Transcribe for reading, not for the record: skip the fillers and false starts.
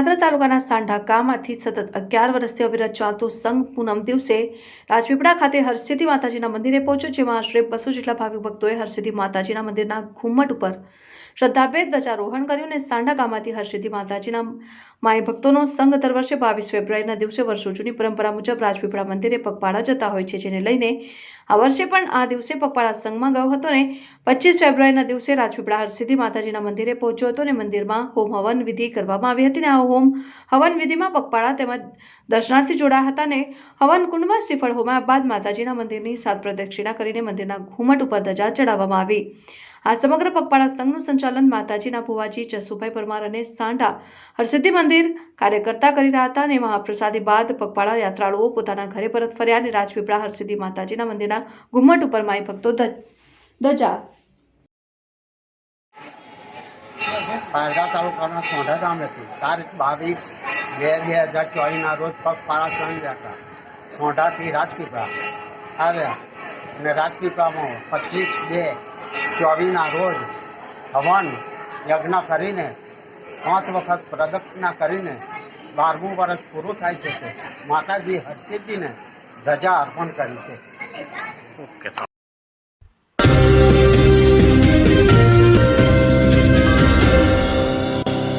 માત્ર તાલુકાના સાંઢા ગામમાંથી સતત 11 વર્ષથી અવિરત ચાલતો સંઘ પૂનમ દિવસે રાજપીપળા ખાતે હરસિદ્ધિ માતાજીના મંદિરે પહોંચ્યો, જેમાં આશરે 200 જેટલા ભાવિક ભક્તોએ હરસિદ્ધિ માતાજીના મંદિરના ઘુમ્મટ ઉપર શ્રદ્ધાભેર ધ્વજારોહણ કર્યું અને સાંઢા ગામમાંથી હરસિદ્ધિ માતાજીના માઈ ભક્તોનો સંઘ દર વર્ષે 22 ફેબ્રુઆરીના દિવસે વર્ષો જૂની પરંપરા મુજબ રાજપીપળા મંદિરે પગપાળા જતા હોય છે, જેને લઈને આ વર્ષે પણ આ દિવસે પગપાળા સંઘમાં ગયો હતો અને 25 ફેબ્રુઆરીના દિવસે રાજપીપળા હરસિદ્ધિ માતાજીના મંદિરે પહોંચ્યો હતો અને મંદિરમાં હોમ હવન વિધિ કરવામાં આવી હતી અને આ હોમ હવન વિધિમાં પગપાળા તેમજ દર્શનાર્થી જોડાયા હતા અને હવન કુંડમાં શ્રીફળ હોમાયા બાદ માતાજીના મંદિરની 7 પ્રદક્ષિણા કરીને મંદિરના ઘુમ્મટ ઉપર ધજા ચડાવવામાં આવી। આ સમગ્ર પગપાળા સંઘનું સંચાલન માતાજીના ભુવાજી જસુભાઈ પરમાર અને સાંઢા હરસિદ્ધિ મંદિર કાર્યકર્તા કરી રહ્યા હતા અને મહાપ્રસાદી બાદ પગપાળા યાત્રાળુઓ પોતાના ઘરે પરત ફર્યા અને રાજપીપળા હરસિદ્ધિ માતાજીના મંદિરના ઘુમ્મટ ઉપર માઈ ભક્તો ધજા પારગા તાલુકાના સોંઢા ગામેથી તારીખ 22/2/2024 રોજ પગપાળા સંઘ યાત્રા સોંઢાથી રાજપીપળા આવ્યા અને રાજપીપળામાં 25/2/24 રોજ હવન યજ્ઞ કરીને 5 વખત પ્રદક્ષિણા કરીને 12મું વર્ષ પૂરું થાય છે, માતાજી હરસિદ્ધિને ધજા અર્પણ કરી છે।